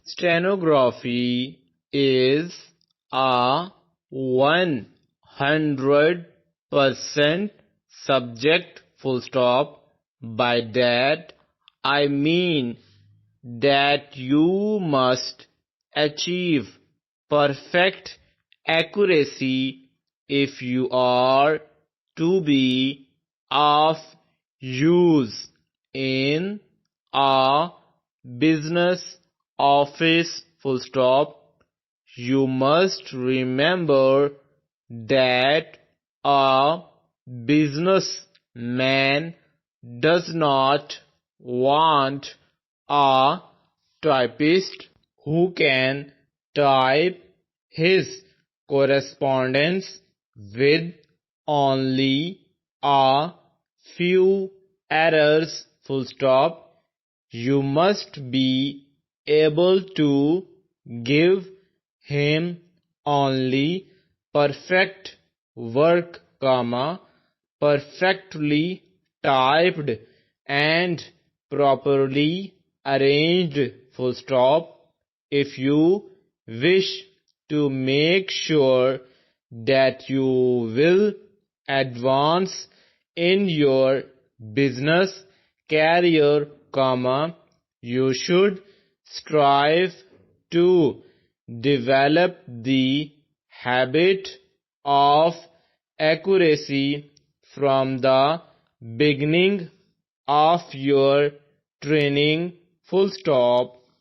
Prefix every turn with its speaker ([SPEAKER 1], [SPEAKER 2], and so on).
[SPEAKER 1] Stenography is a 100% subject, full stop. By that I mean that you must achieve perfect accuracy if you are to be of use in a business office, full stop. You must remember that a businessman does not want a typist who can type his correspondence with only a few errors, full stop. You must be able to give him only perfect work, perfectly typed and properly arranged, full stop. If you wish to make sure that you will advance in your business career, you should strive to develop the habit of accuracy from the beginning of your training, full stop.